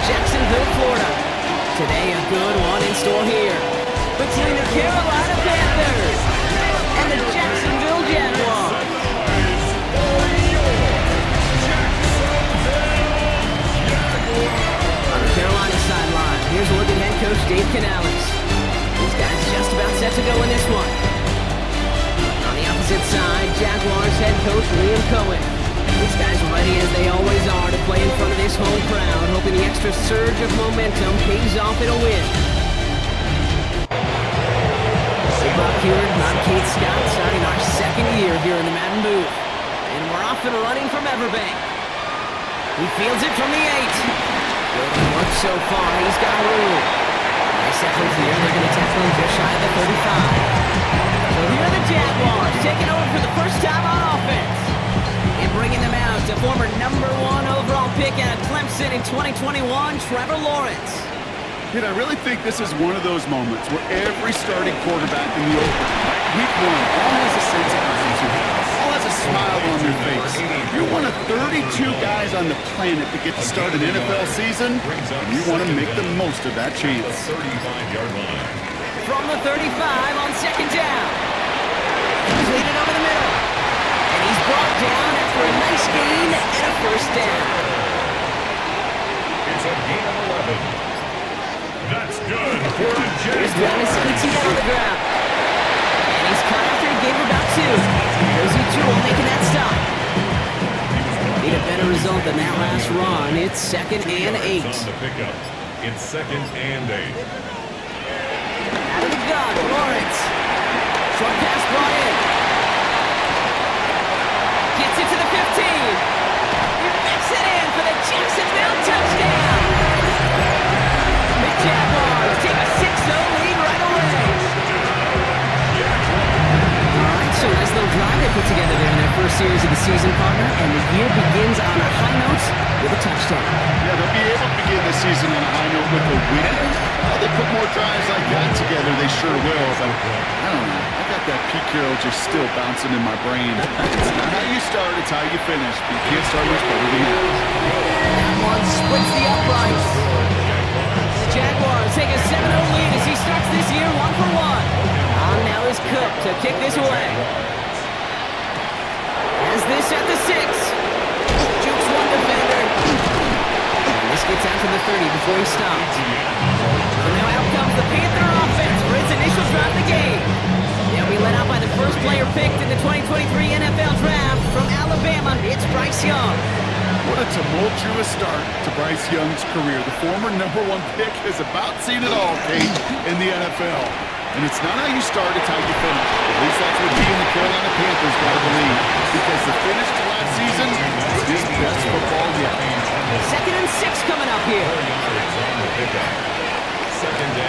Jacksonville, Florida. Today, a good one in store here between the Carolina Panthers and the Jacksonville Jaguars. On the Carolina sideline, here's a look at head coach Dave Canales. These guys just about set to go in this one. On the opposite side, Jaguars head coach Liam Cohen. These guys are ready as they always are to play in front of this home crowd, hoping the extra surge of momentum pays off in a win. Bob Hewitt, not Kate Scott, starting our second year here in the Madden booth. And we're off and running from Everbank. He fields it from the 8. Good work so far. He's got room. Nice effort here. They're going to tackle him just shy of the 35. So here are the Jaguars taking over for the first time on offense. And bringing them out to former number 1 overall pick out of Clemson in 2021, Trevor Lawrence. I really think this is one of those moments where every starting quarterback in the open, week 1, all has a sense of urgency, all has a smile on their face. You're one of 32 guys on the planet that get to start an NFL season, and you want to make the most of that chance. From the 35 on second down. He's leading over the middle. And he's brought down after a nice gain and a first down. It's a gain of 11. That's good for a Here's Dennis ETL on the ground. And he's caught after he gave about 2. Josie Jewell making that stop. Need a better result than that last run. It's 2nd and 8. On the pickup. It's 2nd and 8. Out of the gun, Lawrence. Short pass brought in. Gets it to the 15. He makes it in for the Jacksonville touchdown. The Jaguars take a 6-0 lead right away. All right, so nice little drive they put together there in their first series of the season, partner, and the year begins on a high note with a touchdown. Yeah, they'll be able to begin the season on a high note with a win. They put more drives like that together, they sure will. But I don't know. I got that Pete Carroll just still bouncing in my brain. It's not how you start, it's how you finish. You can't start much better than that. That one splits the uprights. The Jaguars take a 7-0 lead as he starts this year 1 for 1. On now is Cook to kick this away. Has this at the 6. Jukes one defender. And this gets out to the 30 before he stops. So now out comes the Panther offense for its initial drive of the game. They'll be led out by the first player picked in the 2023 NFL Draft from Alabama. It's Bryce Young. What a tumultuous start to Bryce Young's career. The former number 1 pick has about seen it all, Kate, in the NFL. And it's not how you start, it's how you finish. At least that's what he and the Carolina Panthers got to believe. Because the finish to last season is his best football yet. 2nd and 6 coming up here.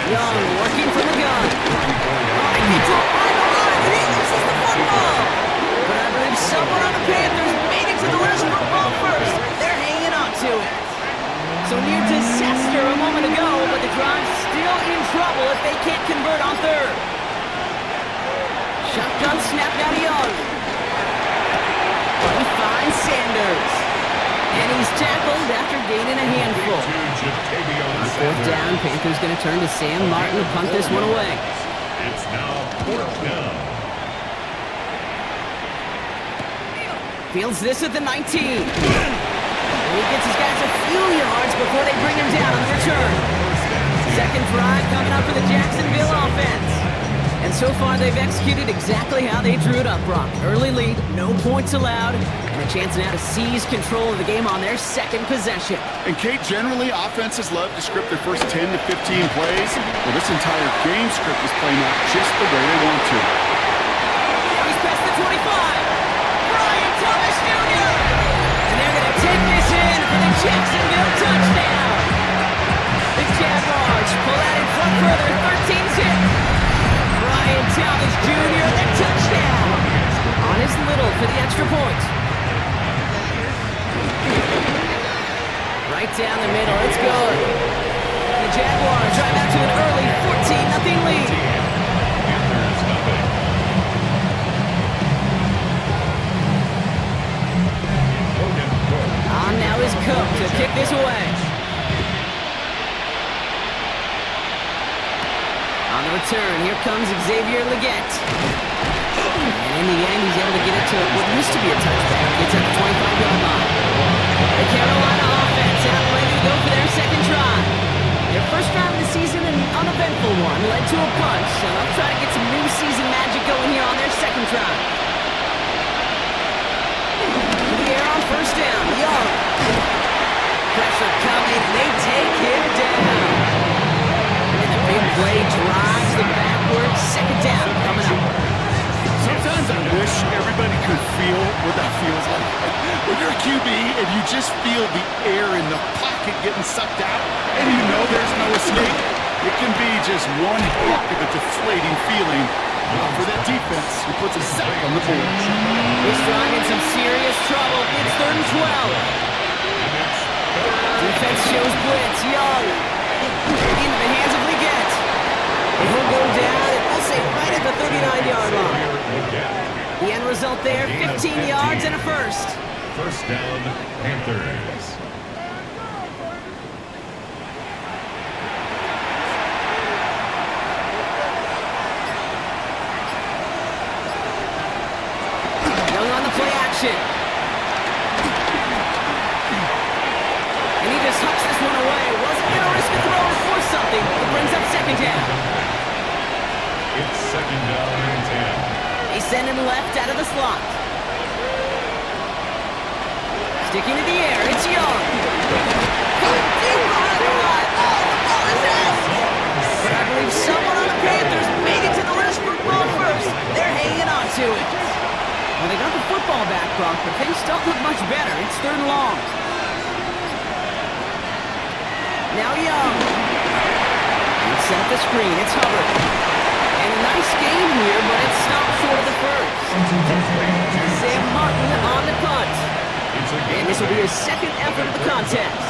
Young working from the gun. He gets up on the line and he loses the football. But I believe someone on the Panthers made it to the last football first. They're hanging on to it. So near disaster a moment ago, but the drive's still in trouble if they can't convert on 3rd. Shotgun snap down to Young. He finds Sanders. And he's tackled after gaining a handful. On 4th down, Panthers going to turn to Sam Martin to punt this one away. It's now 4th down. Fields this at the 19. And he gets his guys a few yards before they bring him down on the return. 2nd drive coming up for the Jacksonville offense. And so far, they've executed exactly how they drew it up, Brock. Early lead, no points allowed, and a chance now to seize control of the game on their 2nd possession. And Kate, generally, offenses love to script their first 10 to 15 plays. Well, this entire game script is playing out just the way they want to. He's past the 25. Brian Thomas Jr. And they're going to take this in for the Jacksonville touchdown. The Jaguars pull out in front further, 13-zip. Brian Thomas Jr., the touchdown. On his little for the extra point. Right down the middle, it's good. The Jaguars drive out to an early 14-0 lead. On now is Cook to kick this away. return. Here comes Xavier Leggett. And in the end, he's able to get it to what used to be a touchback. It's at the 25-yard line. The Carolina offense out ready to go for their second drive. Their first drive of the season, an uneventful one, led to a punt. So they'll try to get some new season magic going here on their second drive. To the air on first down. Young. Pressure coming. They take him down. And the big play drives them backwards. Second down coming up. Sometimes I wish everybody could feel what that feels like. When you're a QB and you just feel the air in the pocket getting sucked out and you know there's no escape, it can be just one heck of a deflating feeling. For that defense, who puts a sack on the board. This drive in some serious trouble. It's 3rd and 12. Defense shows blitz. Young. Into the hands of Leggett. And he'll go down, and we'll say right at the 39-yard line. The end result there, 15 yards and a first. First down, Panthers. Young on the play action. And he just hucks this one away. Wasn't going to risk a throw or force something. It brings up second down. It's second down and 10. They send him left out of the slot. Sticking to the air, it's Young. Deep behind the line. Oh, the ball is out. But I believe someone on the Panthers made it to the last football first. They're hanging on to it. Well, they got the football back, Brock, but things don't look much better. It's 3rd and long. Now Young. He's set up the screen. It's Hubbard. And a nice game here, but it's stopped short of the first. Sam Martin on the punt. And this will be his second effort of the contest.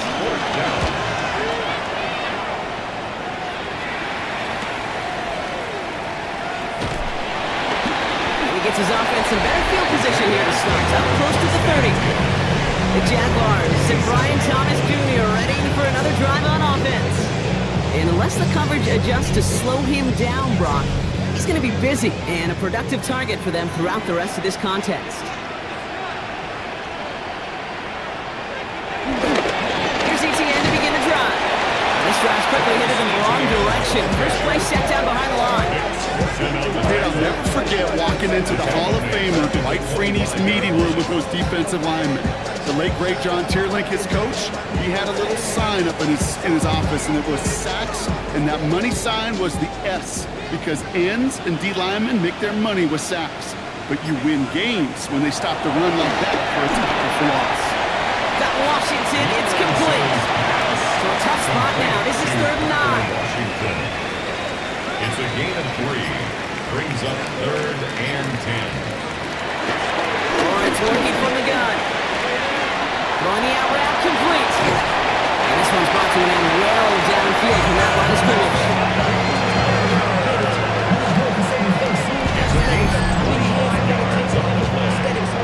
And he gets his offense in better field position here to start. Up close to the 30. The Jaguars and Brian Thomas Jr. ready for another drive on offense. And unless the coverage adjusts to slow him down, Brock, he's going to be busy and a productive target for them throughout the rest of this contest. Here's ETN to begin the drive. This drive's quickly headed in the wrong direction. First play set down behind the line. Hey, I'll never forget walking into the Hall of Famer Dwight Freeney's meeting room with those defensive linemen. The late, great John Tierlink, his coach, he had a little sign up in his office, and it was sacks, and that money sign was the S, because ends and D linemen make their money with sacks. But you win games when they stop the run like that for a tackle for loss. Got Washington, it's complete. So a tough spot now. This is 3rd and 9. Washington. It's a gain of 3. Brings up 3rd and 10. Lawrence working from the gun. Throwing the out route complete. And this one's brought to an end well downfield from that line of scrimmage.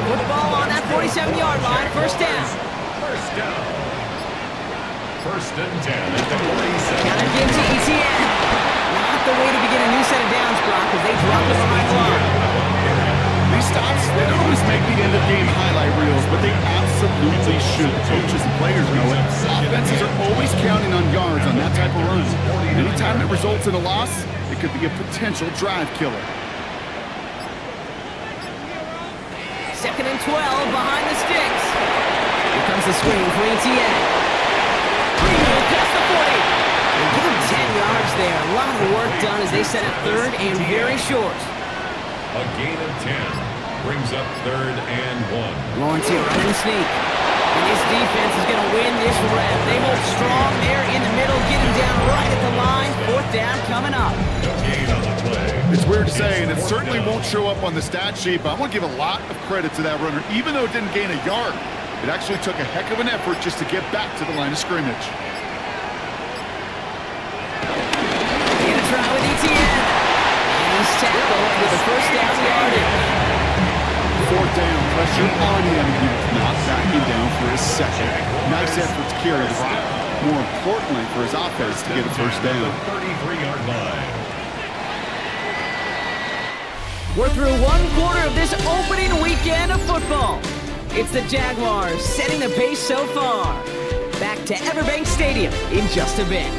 Football on that 47-yard line. First down. First down. 1st and 10 at the 47. Counter give to ETN. Not the way to begin a new set of downs, Brock, as they drop it behind the line. These stops, they don't always make the end-of-game highlight reels, but they absolutely should. Coaches and players know it. Offenses are always counting on yards on that type of run. Anytime it results in a loss, it could be a potential drive killer. 2nd and 12 behind the sticks. Here comes the swing for ETN. Greenwood past the 40. And give him 10 yards there. A lot of work done as they set up 3rd and very short. A gain of 10 brings up 3rd and 1. Lawrence here running the sneak. And this defense is going to win this rep. They hold strong there in the middle, get him down right at the line. 4th down coming up. A gain on the play. It's weird to say, and it certainly won't show up on the stat sheet, but I want to give a lot of credit to that runner. Even though it didn't gain a yard, it actually took a heck of an effort just to get back to the line of scrimmage. Gonna try with ETN. And he's tackled with a first down yardage. 4th down, pressure on him. He was not backing down for his second. Nice effort to carry the rock. More importantly, for his offense to get a first down. 33-yard line. We're through one quarter of this opening weekend of football. It's the Jaguars setting the pace so far. Back to Everbank Stadium in just a bit.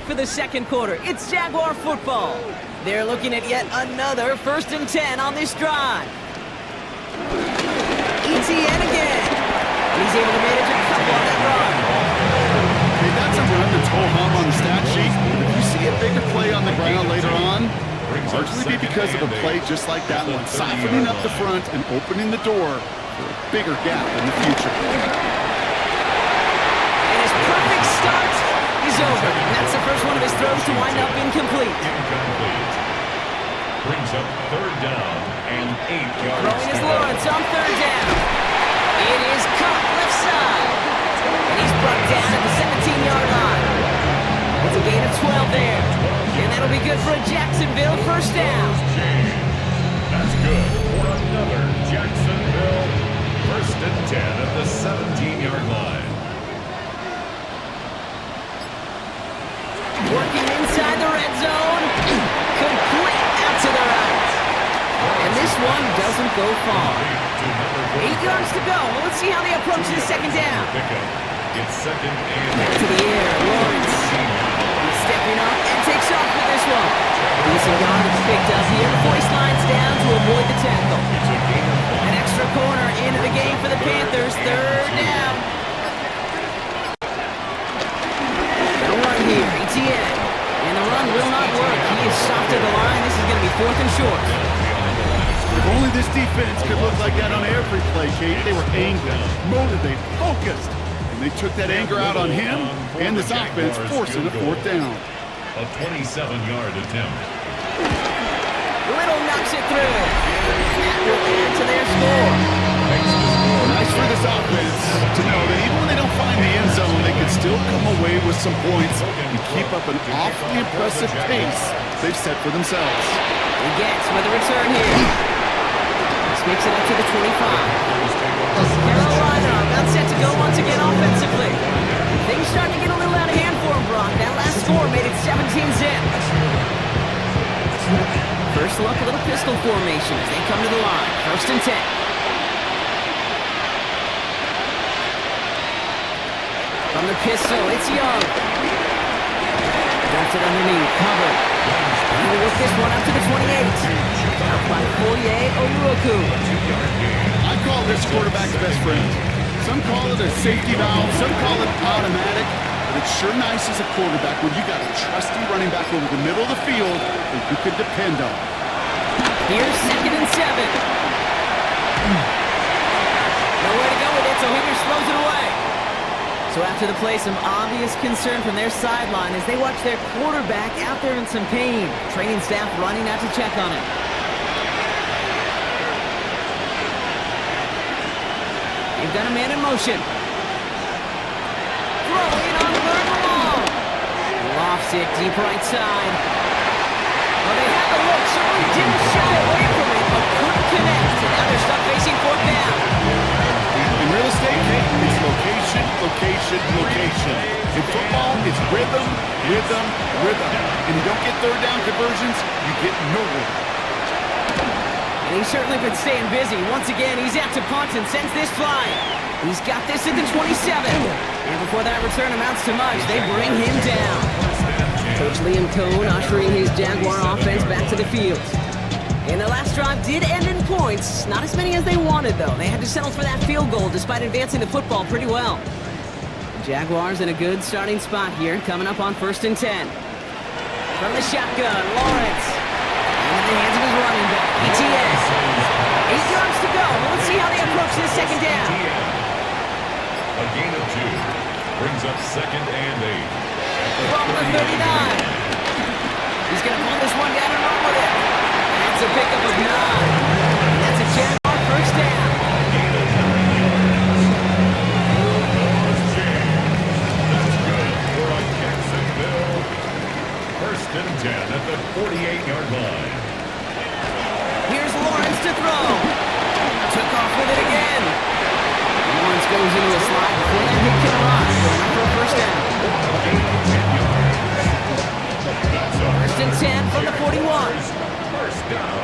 For the second quarter, it's Jaguar football. They're looking at yet another 1st and 10 on this drive. ETN again. He's able to manage a couple on that run. Hey, that's a run that's ho-hum on the stat sheet. If you see a bigger play on the ground later on, largely be because of a play just like that one, siphoning up the front and opening the door for a bigger gap in the future. And his perfect start is over. And that's the first one of his throws to wind up incomplete. Brings up 3rd down and 8 yards. Throwing is Lawrence on 3rd down. It is caught left side. And he's brought down at the 17-yard line. It's a gain of 12 there. And that'll be good for a Jacksonville 1st down. That's good for another Jacksonville 1st and 10 at the 17-yard line. Working inside the red zone. Complete out to the right. And this one doesn't go far. 8 yards to go. Well, let's see how they approach this 2nd down. It's 2nd and back to the air. Lawrence stepping up and takes off with this one. Decent yardage picked up here before he slides down to avoid the tackle. An extra corner into the game for the Panthers. 3rd down. Here, ETN. And the run will not work. He is stopped at the line. This is going to be 4th and short. If only this defense could look like that on every play, Kate. They were angry, motivated, focused. And they took that anger out on him and this offense, forcing a 4th down. A 27-yard attempt. Little knocks it through. And that will add to their score. Nice for this offense to know that even when they don't find the end zone, they can still come away with some points and keep up an awfully impressive pace they've set for themselves. He gets with a return here. This makes it up to the 25. Carolina about set to go once again offensively. Things starting to get a little out of hand for him, Brock. That last score made it 17-zip. First look, a little pistol formation as they come to the line. 1st and 10. From the pistol, it's Young. Drops it underneath, covered. And he will work this one up to the 28. Out by Foye Oluoku. I call this quarterback's best friend. Some call it a safety valve, some call it automatic, but it's sure nice as a quarterback when you got a trusty running back over the middle of the field that you can depend on. Here's 2nd and 7. Nowhere to go with it, so Higgins throws it away. So after the play, some obvious concern from their sideline as they watch their quarterback out there in some pain. Training staff running out to check on him. They've got a man in motion. Throwing on 3rd and long. Lofts it deep right side. Well, they had the look, certainly didn't shy away from it, but couldn't connect. And now they're stuck facing 4th down. In real estate, it's location, location, location. In football, it's rhythm, rhythm, rhythm. And you don't get 3rd down conversions, you get nowhere. And he's certainly been staying busy. Once again, he's out to punt and sends this flying. He's got this at the 27. And before that return amounts to much, they bring him down. Coach Liam Cohn ushering his Jaguar offense back to the field. And the last drive did end in points. Not as many as they wanted, though. They had to settle for that field goal despite advancing the football pretty well. The Jaguars in a good starting spot here, coming up on 1st and 10. From the shotgun, Lawrence. And in the hands of his running back, ETN. 8 yards to go. Let's see how they approach this 2nd down. A gain of 2. Brings up 2nd and 8. From the 39. He's going to pull this one down and run with it. That's a pickup of 9. That's a Jaguar 1st down. That's good for a Jacksonville throw. Took off with it again. Lawrence goes into a slide before that hit can arrive. Going for a first down. First and 10 from the 41. First down.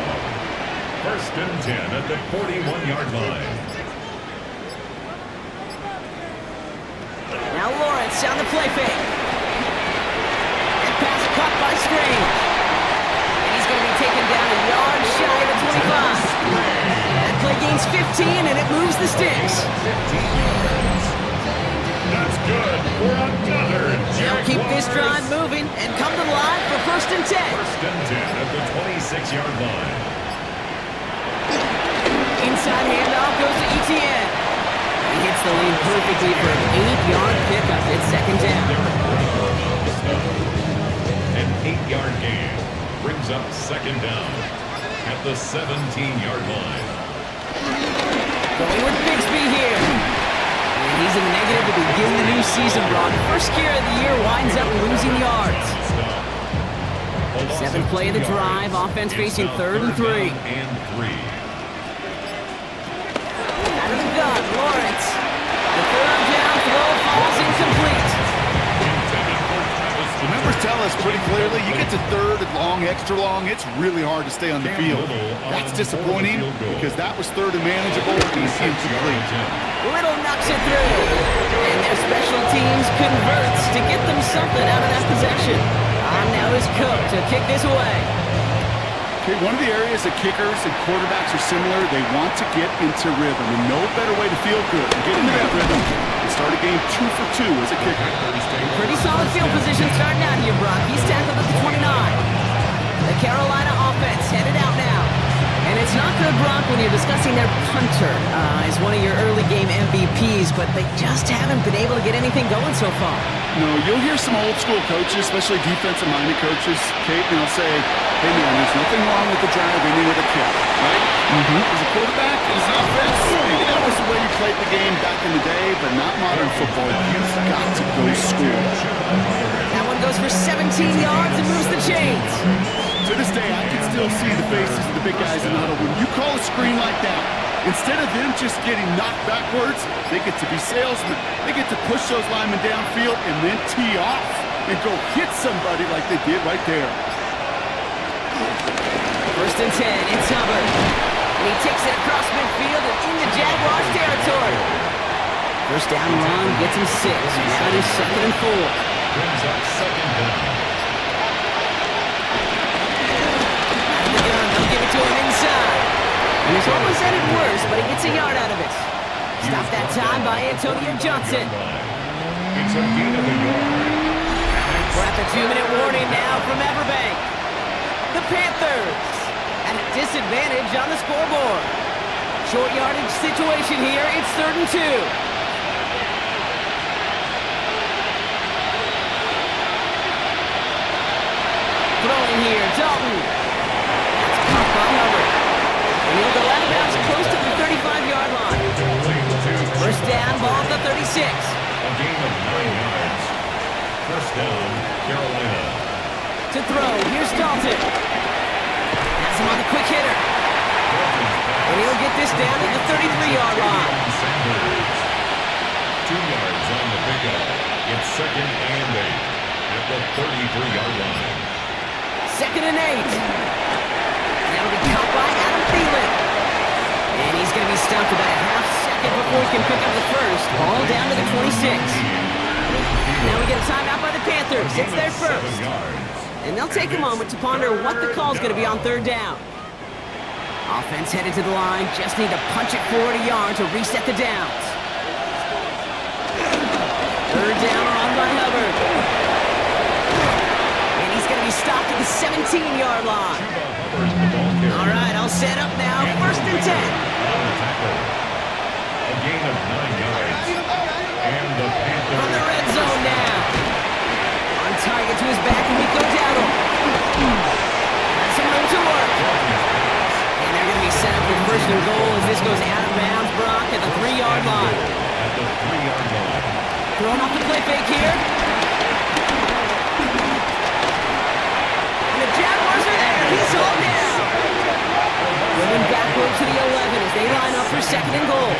First and 10 at the 41-yard line. Now Lawrence on the play fake. And pass caught by Strange. And he's going to be taken down a yard shy of the 25. That play gains 15 and it moves the sticks. 15 yards. That's good for another They'll keep this drive Jaguars. moving and come to the line for first and 10. First and 10 at the 26-yard line. Inside handoff goes to Etienne. He hits the lane perfectly for an 8-yard pickup. It's second down. An 8-yard gain brings up second down at the 17-yard line. Going with Bixby here. And he's in the negative to begin the new season, Brock. First carry of the year winds up losing yards. Seventh play of the drive. Offense facing third and 3. Out of the gun, Lawrence. The third down throw falls incomplete. The numbers tell us pretty clearly, you get to third and long, extra long, it's really hard to stay on the field. That's disappointing because that was third and manageable and incomplete. Little knocks it through. And their special teams converts to get them something out of that possession. Now is Cook to kick this away. Okay, one of the areas that kickers and quarterbacks are similar, they want to get into rhythm. And no better way to feel good than get into that rhythm and start a game 2 for 2 as a kicker. Pretty solid field position starting out here, Brock. He's tackled at the 29. The Carolina offense headed out now. And it's not good, Brock, when you're discussing their punter as one of your early game MVPs, but they just haven't been able to get anything going so far. No, you'll hear some old school coaches, especially defensive-minded coaches, Kate, and they'll say, hey, man, there's nothing wrong with the drive ending with a kick, right? As a quarterback, as an offense, maybe that was the way you played the game back in the day, but not modern football. You've got to go score. That one goes for 17 yards and moves the chains. To this day, I can still see the faces of the big guys in the huddle. When you call a screen like that, instead of them just getting knocked backwards, they get to be salesmen. They get to push those linemen downfield and then tee off and go hit somebody like they did right there. First and 10, it's Hubbard. And he takes it across midfield and into Jaguars territory. First down run gets him 6. Now it is second and 4. Brings up second down. They'll give it to him inside. And he's almost had it worse, but he gets a yard out of it. Stopped that time by Antonio Johnson. It's a gain of a yard. We're at the 2-minute warning now from Everbank. The Panthers at a disadvantage on the scoreboard. Short yardage situation here. It's third and 2. Throwing here, Dalton. That's caught by Hubbard. And he'll go out of bounds close to the 35-yard line. First down, ball at the 36. A gain of 9 yards. First down, Carolina. To throw, here's Dalton. Has him on the quick hitter. And he'll get this down to the 33-yard line. 2 yards on the pickup. It's second and 8 at the 33-yard line. Second and 8. And that'll be caught by Adam Thielen. And he's going to be stopped about a half second before he can pick up the first. Ball down to the 26. Now we get a timeout by the Panthers. It's their first. And they'll take a moment to ponder what the call's going to be on third down. Offense headed to the line. Just need to punch it forward a yard to reset the downs. Third down run by Hubbard. And he's going to be stopped at the 17-yard line. All right, I'll set up now. First and 10. A gain of 9 yards. And the Panthers From the red zone now. On target to his back, Rico Dowdle. Has some room to work. And they're going to be set up for first and goal as this goes out of bounds, Brock, at the 3-yard line. at the 3-yard line. Throwing off the play fake here. And the Jaguars are there. He's all down. Moving backward to the 11 as they line up for second and goal.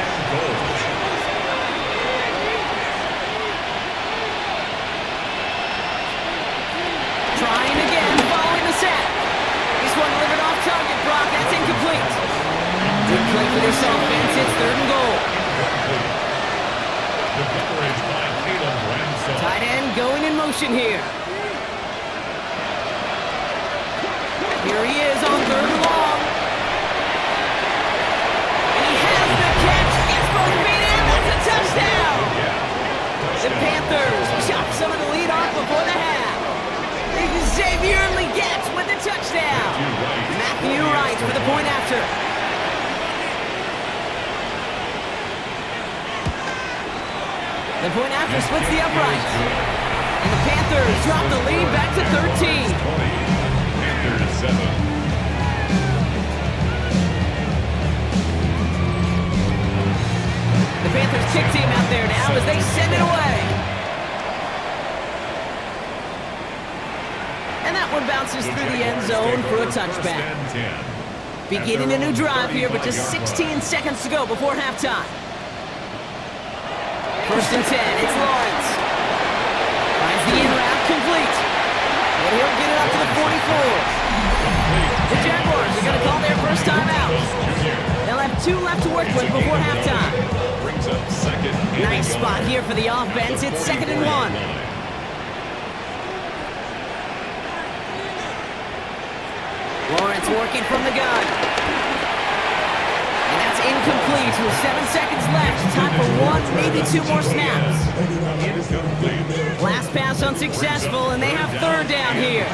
Trying again, following the set. This one delivered off target, Brock. That's incomplete. Good play for this offense. It's third and goal. Tight end going in motion here. Here he is on third and long. And he has the catch. Gets both feet in. That's a touchdown. The Panthers chop some of the lead off before the half. Xavier Legette with the touchdown. Matthew Wright for the point after. The point after splits the uprights. And the Panthers drop the lead back to 13. Panthers 7. The Panthers kick team out there now as they send it away. And that one bounces through the end zone for a touchback. Beginning a new drive here, but just 16 seconds to go before halftime. First and 10, it's Lawrence. Finds the in route complete. And he'll get it up to the 44. The Jaguars are going to call their first time out. They'll have 2 left to work with before halftime. Nice spot here for the offense. It's second and 1. Lawrence working from the gun. And that's incomplete with 7 seconds left. Time for 1, maybe 2 more snaps. Last pass unsuccessful, and they have third down here.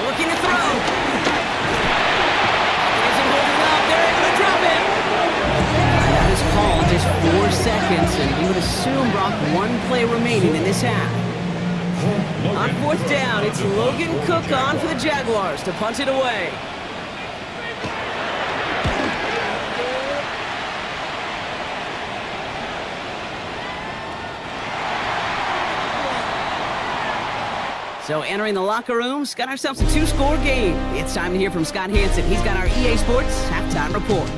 Looking to throw. Isn't holding up. They're able to drop it. That is called just 4 seconds, and you would assume, Brock, 1 play remaining in this half. On fourth down, it's Logan Cook on for the Jaguars to punt it away. So entering the locker room, got ourselves a 2-score game. It's time to hear from Scott Hansen. He's got our EA Sports halftime report.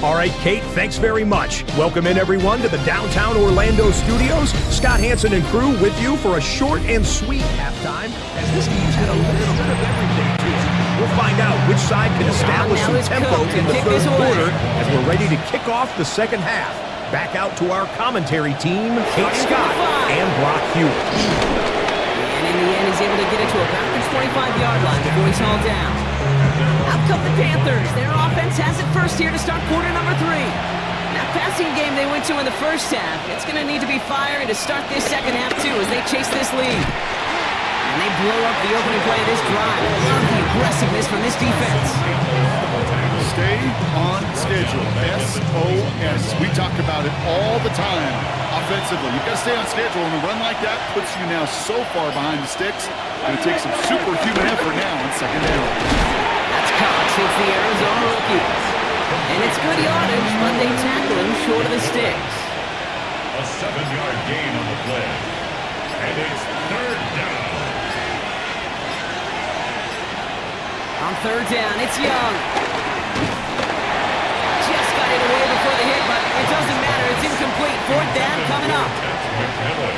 All right, Kate, thanks very much. Welcome in, everyone, to the downtown Orlando studios. Scott Hansen and crew with you for a short and sweet halftime, as this game's had a little bit of everything to it. We'll find out which side can establish some tempo in the third quarter as we're ready to kick off the second half. Back out to our commentary team, Kate Scott and Brock Hewitt. And in the end, he's able to get it to about the 25-yard line before he's hauled down. Out come the Panthers. Their offense has it first here to start quarter number 3. That passing game they went to in the first half, it's going to need to be firing to start this second half, too, as they chase this lead. And they blow up the opening play of this drive. Love the aggressiveness from this defense. Stay on schedule. SOS. We talk about it all the time offensively. You've got to stay on schedule, and a run like that puts you now so far behind the sticks. Going to take some superhuman effort now on second down. That's Cox. Hits the Arizona rookie. And it's good yardage, but they tackle him short of the sticks. A 7-yard gain on the play. And it's third down. On third down, it's Young. Just got it away before the hit, but it doesn't matter. It's incomplete. Fourth down coming up.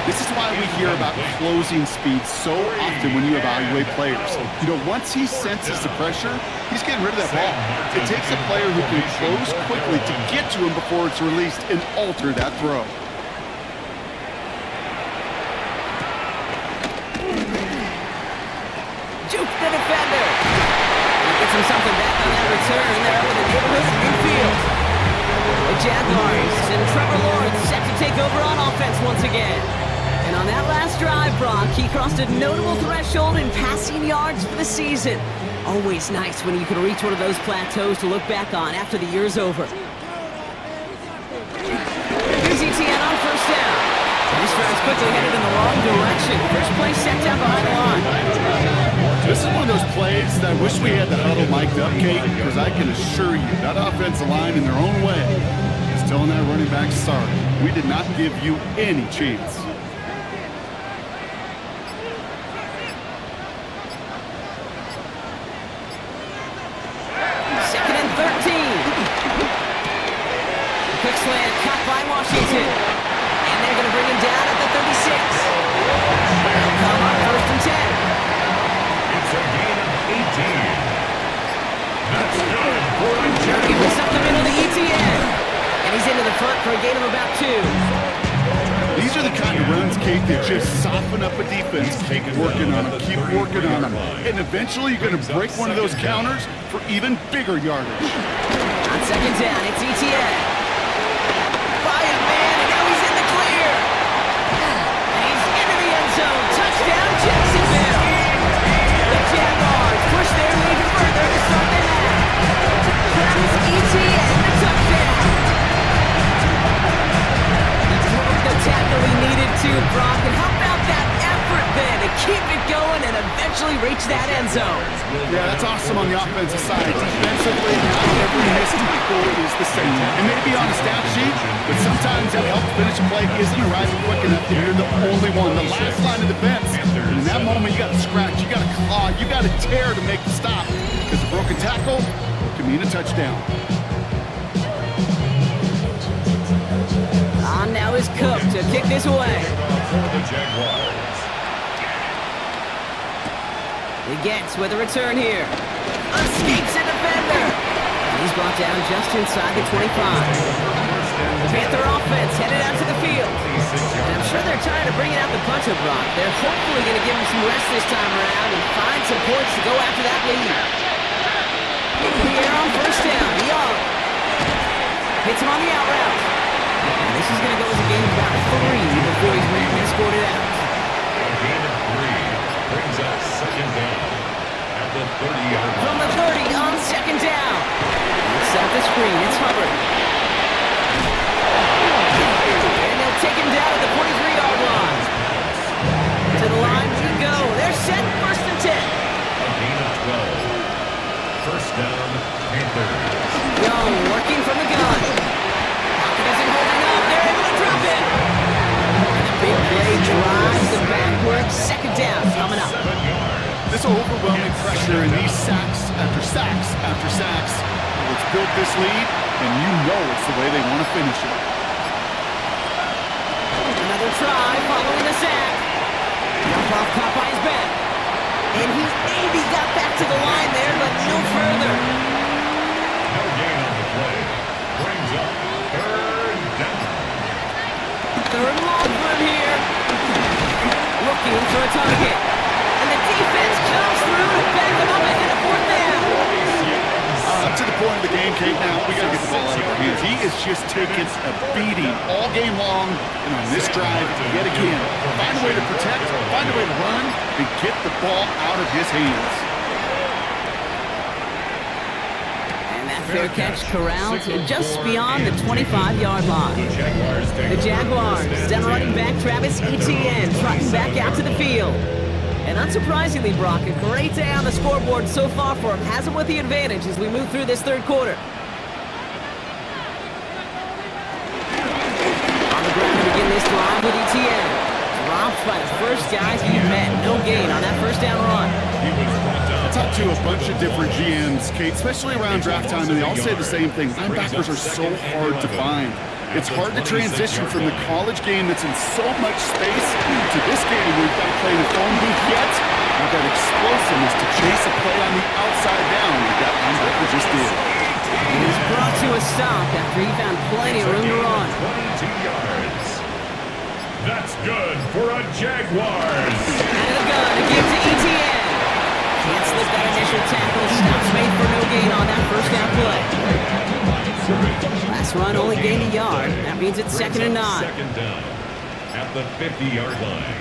This is why we hear about closing speed so often when you evaluate players. You know, once he senses the pressure, he's getting rid of that ball. It takes a player who can close quickly to get to him before it's released and alter that throw. Juke the defender. Gets him something back on that return. They're up in the neighborhood of midfield. The Jaguars and Trevor Lawrence set to take over on offense once again. And on that last drive, Brock, he crossed a notable threshold in passing yards for the season. Always nice when you can reach one of those plateaus to look back on after the year's over. Here's ETN on first down. This drive's quickly headed in the wrong direction. First play set down behind the line. This is one of those plays that I wish we had the huddle mic'd up, Kate, because I can assure you that offensive line in their own way is telling that running back sorry. We did not give you any chance. Kate, that just soften up a defense, keep working on them, keep working on them. And eventually you're going to break one of those counters for even bigger yardage. On second down, it's ETN. By a man, and now he's in the clear. And he's into the end zone. Touchdown, Jacksonville. The Jaguars push their lead further to start the half. Travis ETN, the touchdown. The tackle he needed to, Brock. And how about that effort then to keep it going and eventually reach that end zone? Yeah, that's awesome on the offensive side. Defensively, not every missed tackle is the same. It may be on a stat sheet, but sometimes that help finish a play isn't arriving quick enough and you're the only one. The last line of defense, and in that moment you got to scratch, you got to claw, you got to tear to make the stop. Because a broken tackle can mean a touchdown. On now is Cook to kick this away. He gets with a return here. Escapes a defender. He's brought down just inside the 25. Panther offense headed out to the field. And I'm sure they're trying to bring it out the puncher block. They're hopefully going to give him some rest this time around and find some points to go after that lead. Here on first down, Young hits him on the out route. And this is going to go as a game of about 3 before he's re-scored it out. A gain of 3 brings us second down at the 30-yard line. From the 30 on second down. Set up the screen. It's Hubbard. And they'll take him down at the 43-yard line. To the line we go. They're set first and 10. A gain of 12. First down, Panthers. Young working from the gun. Falcon isn't holding up. They're able to drop it. And the big play drives the backward. Second down coming up. 7 yards. This overwhelming pressure and these sacks after sacks after sacks, it's built this lead, and you know it's the way they want to finish it. Another try following the sack. Jump off caught by his back. And he maybe got back to the line there, but no further. No gain on the play. Brings up third down. Third and long for him here. Looking for a target. And the defense comes through to back him up ahead of fourth down. Up to the point of the game, Kate, now we got to get the ball out of our hands. He is just taking a beating all game long, and on this drive, yet again, find a way to protect, find a way to run, and get the ball out of his hands. And that fair catch corralled to just beyond the 25-yard line. The Jaguars send running back Travis Etienne trotting back out to the field. And unsurprisingly, Brock, a great day on the scoreboard so far for him. Has him with the advantage as we move through this third quarter. On the ground to begin this drive with Etienne. Dropped by the first guy he met. No gain on that first down run. I talked to a bunch of different GMs, Kate, especially around draft time, and they all say the same thing. Linebackers are so hard to find. It's hard to transition from the college game that's in so much space to this game where you've got to play in a phone booth yet. You've got explosiveness to chase a play on the outside down like that linebacker just did. He was brought to a stop after he found plenty of room to run. 22 yards. That's good for a Jaguars. Out of the gun, a give to Etienne. Can't slip that initial tackle. Stops made for no gain on that first down play. Last run only gained a yard. That means it's second and 9. Second down at the 50-yard line.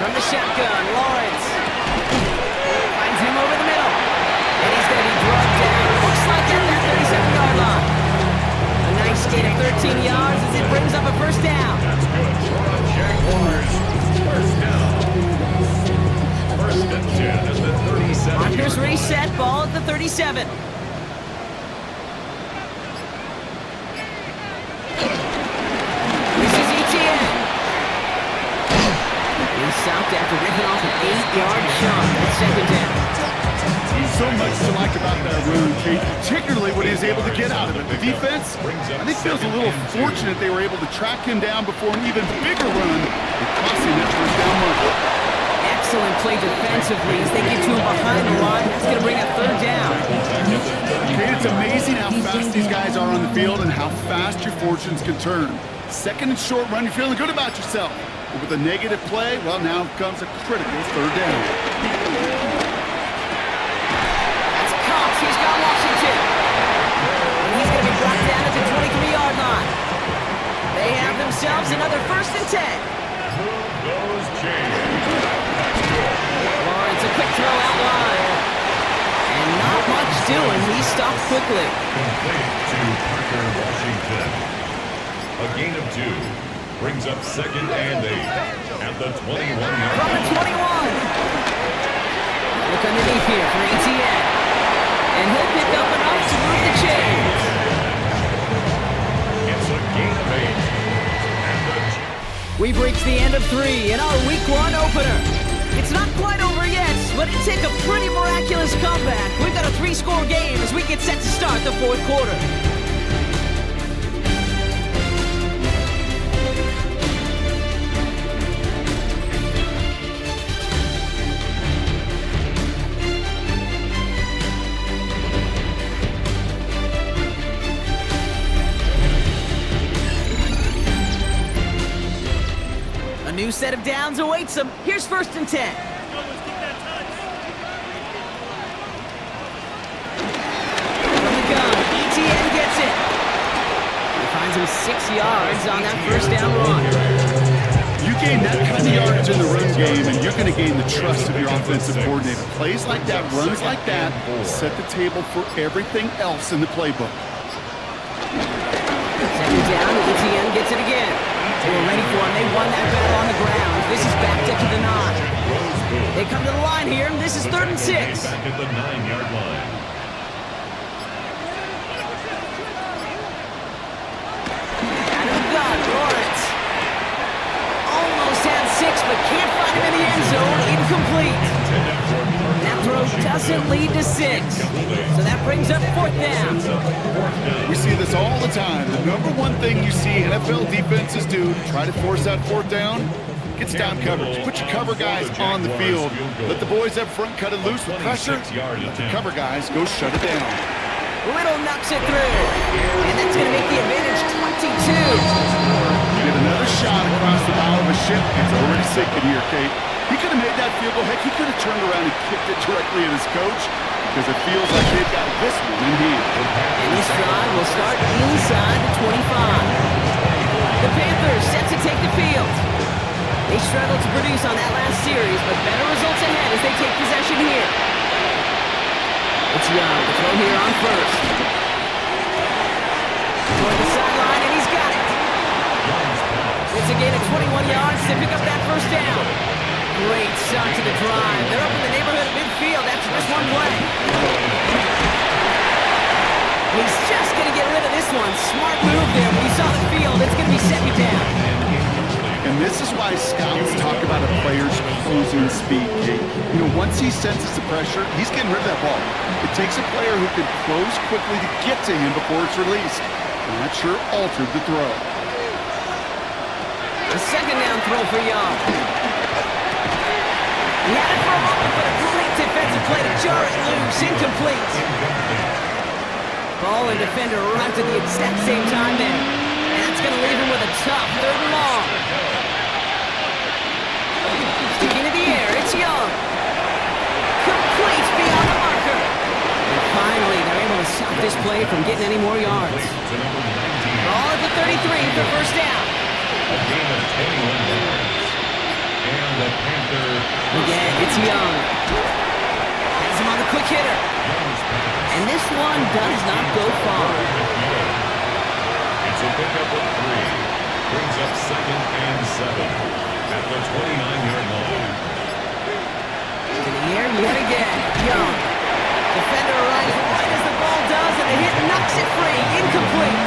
From the shotgun, Lawrence finds him over the middle. And he's going to be brought down. Looks like at that 37-yard line. A nice gain of 13 yards as it brings up a first down. That's good for a Jaguars. First down. First and 10 at the 37. Markers reset, ball at the 37. This is Etienne. He's stopped after ripping off an 8-yard shot at second down. So much to like about that run, Kate, particularly when he was able to get out of it. The defense, I think, feels a little fortunate they were able to track him down before an even bigger run. It cost him that first down mark. Excellent play defensively as they get to him behind the line. That's going to bring a third down. Kate, it's amazing how fast these guys are on the field and how fast your fortunes can turn. Second and short run, you're feeling good about yourself. But with a negative play, well, now comes a critical third down. That's Cox. He's got Washington. And he's going to be brought down at the 23-yard line. They have themselves another 1st and 10. Goes James. Lawrence, a quick throw out wide. And not much doing. He stopped quickly. Complete to Parker Washington. A gain of 2 brings up 2nd and 8 at the 21-yard From the 21. Look underneath here for ETN. And he'll pick up enough to move the chains. It's a gain of 8. We've reached the end of 3 in our Week 1 opener. It's not quite over yet, but it took a pretty miraculous comeback. We've got a 3-score game as we get set to start the 4th quarter. A new set of downs awaits them. Here's 1st and 10. From the gun, ETN gets it. He finds him 6 yards on that 1st down run. You gain that kind of yardage in the run game, and you're going to gain the trust of your offensive coordinator. Plays like that, runs like that, set the table for everything else in the playbook. 2nd down, ETN gets it again. They were ready for him. They won that battle on the ground. This is backed up to the 9. They come to the line here, and this is 3rd and 6. Back at the 9-yard line. Out of the gun, Lawrence. Almost had 6, but can't find him in the end zone. Incomplete. That throw doesn't lead to 6. So that brings up 4th down. We see this all the time. The number one thing you see NFL defenses do to try to force that 4th down, gets down coverage. Put your cover guys on the field. Let the boys up front cut it loose with pressure. Let the cover guys go shut it down. Little knocks it through. And that's going to make the advantage 22. Get another shot across the bow of a ship. It's already sinking here, Kate. He could have made that field goal. Heck, he could have turned around and kicked it directly at his coach because it feels like they've got this one in hand. And this drive will start inside the 25. The Panthers set to take the field. They struggled to produce on that last series, but better results ahead as they take possession here. It's Young to throw here on 1st. Toward the sideline, and he's got it. It's a gain of 21 yards to pick up that 1st down. Great start to the drive. They're up in the neighborhood of midfield after just one play. He's just going to get rid of this one. Smart move there. When he saw the field, it's going to be 2nd down. And this is why scouts talk about a player's closing speed, Kate. You know, once he senses the pressure, he's getting rid of that ball. It takes a player who can close quickly to get to him before it's released. And that sure altered the throw. The 2nd down throw for Young. He had it for a moment, but a great defensive play to jar it loose. Incomplete. Ball and defender arrived at the exact same time there. And that's going to leave him with a tough 3rd and long. Sticking to the air, it's Young. Complete beyond the marker. And finally, they're able to stop this play from getting any more yards. Ball at the 33 for 1st down. A gain of 21 yards. And the Panther. Again, it's Young. Has him on the quick hitter. And this one does not go far. It's a pickup of 3. Brings up 2nd and 7 at the 29-yard line. To the air yet again. Young. Defender arrives right as the ball does, and the hit knocks it free. Incomplete.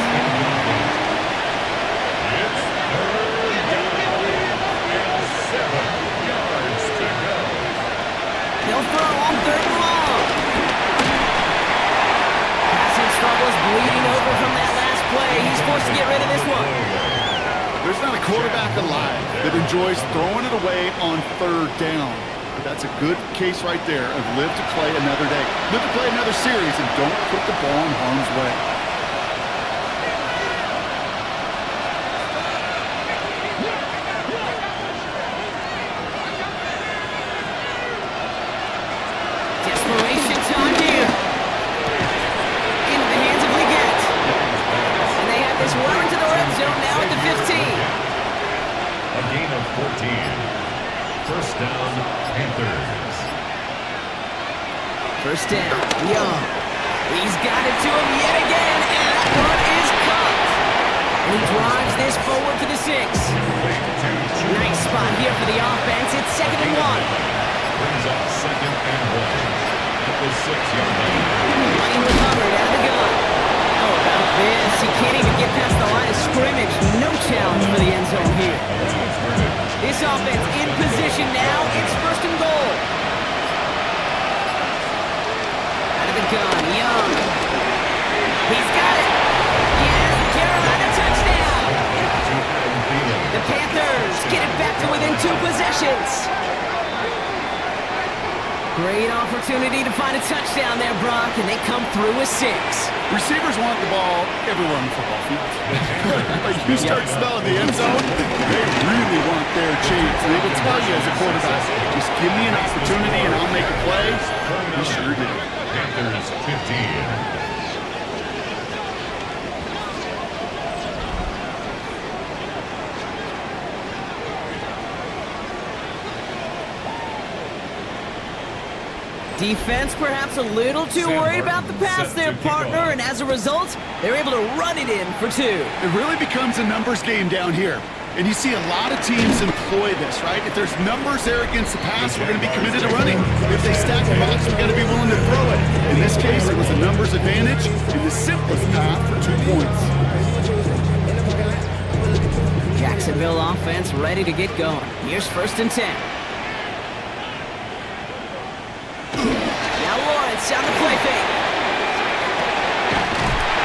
It's 3rd down and 7 yards to go. They'll throw on 3rd and long. Passing struggles bleeding over from that last play. He's forced to get rid of this one. There's not a quarterback alive that enjoys throwing it away on 3rd down. But that's a good case right there of live to play another day. Live to play another series and don't put the ball in harm's way. First down, Panthers. First down, Young. He's got it to him yet again, and that one is caught. And he drives this forward to the 6. Nice spot here for the offense. It's 2nd and 1. Brings up 2nd and 1 at the 6-yard line. Running with Hubbard out of the gun. How about this? He can't even get past the line of scrimmage. No challenge for the end zone here. This offense in position now. It's 1st and goal. Out of the gun, Young. He's got it. Yes, Carolina touchdown. The Panthers get it back to within 2 possessions. Great opportunity to find a touchdown there, Brock, and they come through with 6. Receivers want the ball everywhere on the football field. But you start smelling the end zone, they really want their chance. And they will tell you as a quarterback, just give me an opportunity and I'll make a play. He sure did. Panthers 15. Defense perhaps a little too worried about the pass there, partner, and as a result, they're able to run it in for 2. It really becomes a numbers game down here. And you see a lot of teams employ this, right? If there's numbers there against the pass, we're going to be committed to running. If they stack the box, we've got to be willing to throw it. In this case, it was a numbers advantage in the simplest path for 2 points. Jacksonville offense ready to get going. Here's 1st and 10. Now Lawrence on the play fake.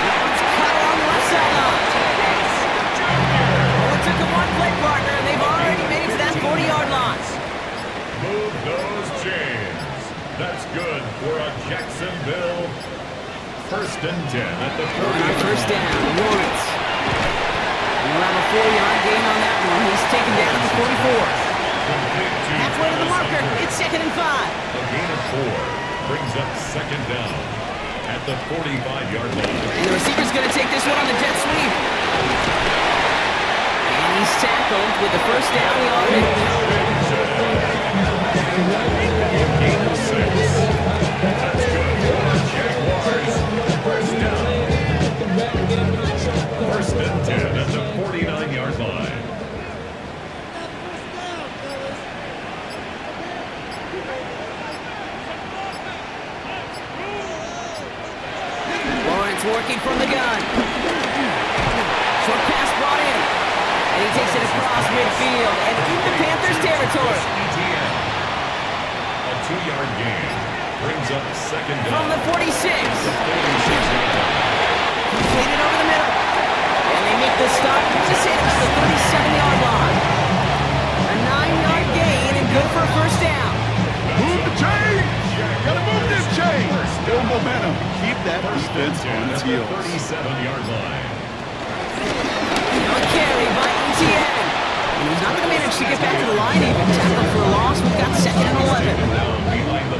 Lawrence cut along the left sideline. Well, it took him 1 play, partner, and they've already made it to that 40-yard line. Move those chains. That's good for a Jacksonville 1st and 10 at the 40. First down, Lawrence. We'll have a 4-yard gain on that one. He's taken down at the 44. Halfway to the marker. It's 2nd and 5. A gain of 4 brings up 2nd down at the 45-yard line. And the receiver's going to take this one on the jet sweep. And he's tackled with the first down yardage. Gain of 6. That's good for the Jaguars. First down. 1st and 10 at the 49-yard line. Working from the gun. Short pass brought in. And he takes it across midfield and into Panthers territory. A 2-yard gain brings up 2nd down. From the 46. Completed over the middle. And they make the stop just hit about the 37-yard line. A 9-yard gain and good for a first down. Move the chain! Gotta move this chain! Build momentum. Keep that defense on its heels. 37-yard line. Now a carry by ETN. And he's not going to manage to get back to the line even. Tackle for a loss. We've got 2nd and 11.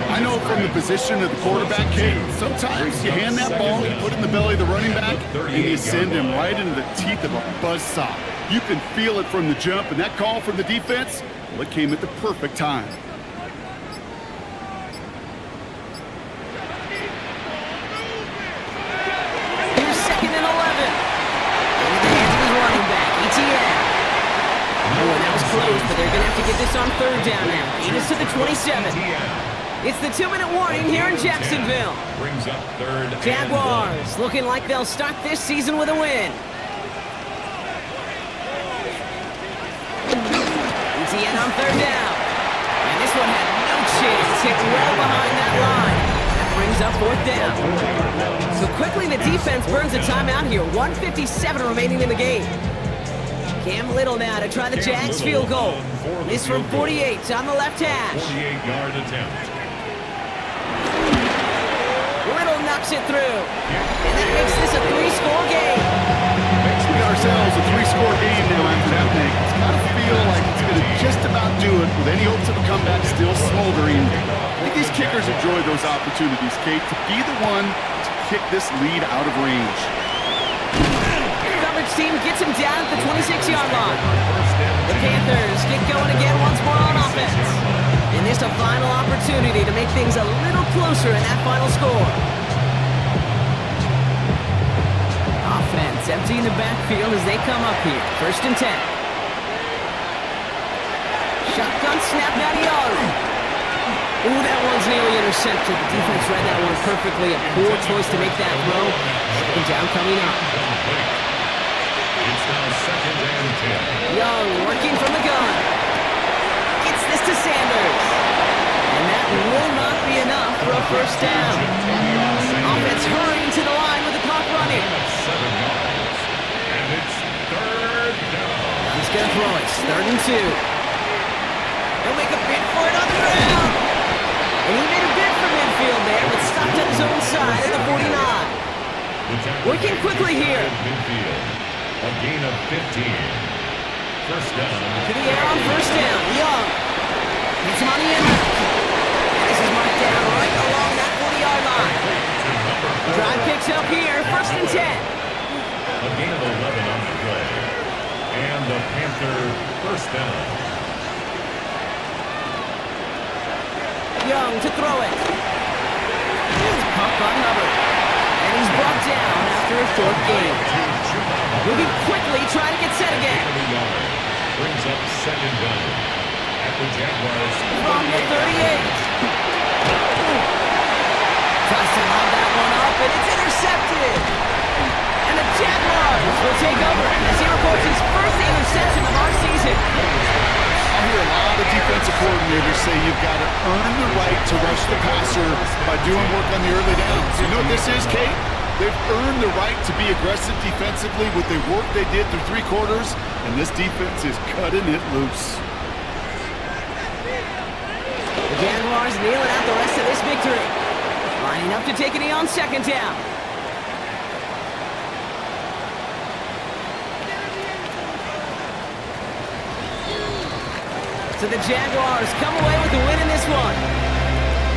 I know from the position of the quarterback, Kate, sometimes you hand that ball, you put it in the belly of the running back, and you send him right into the teeth of a buzzsaw. You can feel it from the jump, and that call from the defense, well, it came at the perfect time. Here's 2nd and 11. Into the hands of his running back, ETN. Oh, and that was close, but they're going to have to get this on 3rd down now. Gain is to the 27. It's the 2-minute warning here in Jacksonville. Brings up 3rd and 1. Jaguars looking like they'll start this season with a win. ETN on 3rd down. And this one had no chance. Hit well behind that line. That brings up 4th down. So quickly the defense burns a timeout here. 1:57 remaining in the game. Cam Little now to try the Jags field goal. This from 48 on the left hash. 48-yard attempt. Little knocks it through. And that makes this a 3-score game. We got ourselves a 3-score game now after that make. It's got to feel like it's going to just about do it with any hopes of a comeback still smoldering. I think these kickers enjoy those opportunities, Kate, to be the one to kick this lead out of range. Coverage team gets him down at the 26-yard line. The the Panthers get going again once more on offense. And this a final opportunity to make things a little closer in that final score. Offense emptying the backfield as they come up here. 1st and 10. Shotgun snap, now to Young. Ooh, that one's nearly intercepted. The defense read that one perfectly. A poor choice to make that throw. 2nd down coming up. It's now 2nd and 10. Young working from the gun. Gets this to Sanders. And that will not be enough for a 1st down. Offense hurrying to the line with the clock running. 7 yards. And it's 3rd down. He's going to throw it. 3rd and 2. He'll make a bid for it on the ground. And he made a bid for midfield there, but stopped on his own side at the 49. Working quickly here. Midfield. A gain of 15. 1st down. To the air on 1st down. Young. Gets him on the end. And this is marked down right along that 40-yard line. Drive picks up here. 1st and 10. A gain of 11 on the play. And the Panther 1st down. Young to throw it. It's pumped by Hubbard. And he's brought down after a short gain. Moving quickly, trying to get set again. Brings up 2nd down. At the Jaguars. From the 38. Tries to lob that one up, and it's intercepted. And the Jaguars will take over as he reports his 1st interception of our season. I hear a lot of defensive coordinators say you've got to earn the right to rush the passer by doing work on the early downs. You know what this is, Kate? They've earned the right to be aggressive defensively with the work they did through 3 quarters, and this defense is cutting it loose. The Jaguars kneeling out the rest of this victory. Lining up to take it on 2nd down. So the Jaguars come away with the win in this one.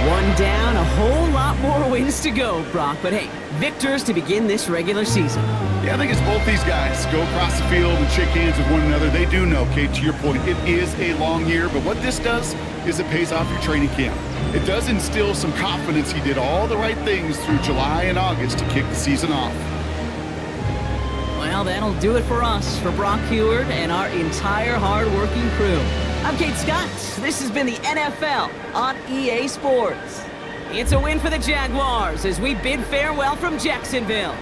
1 down, a whole lot more wins to go, Brock. But hey, victors to begin this regular season. Yeah, I think it's both these guys go across the field and shake hands with one another. They do know, Kate, to your point, it is a long year. But what this does is it pays off your training camp. It does instill some confidence he did all the right things through July and August to kick the season off. Well, that'll do it for us, for Brock Heward and our entire hard-working crew. I'm Kate Scott. This has been the NFL on EA Sports. It's a win for the Jaguars as we bid farewell from Jacksonville.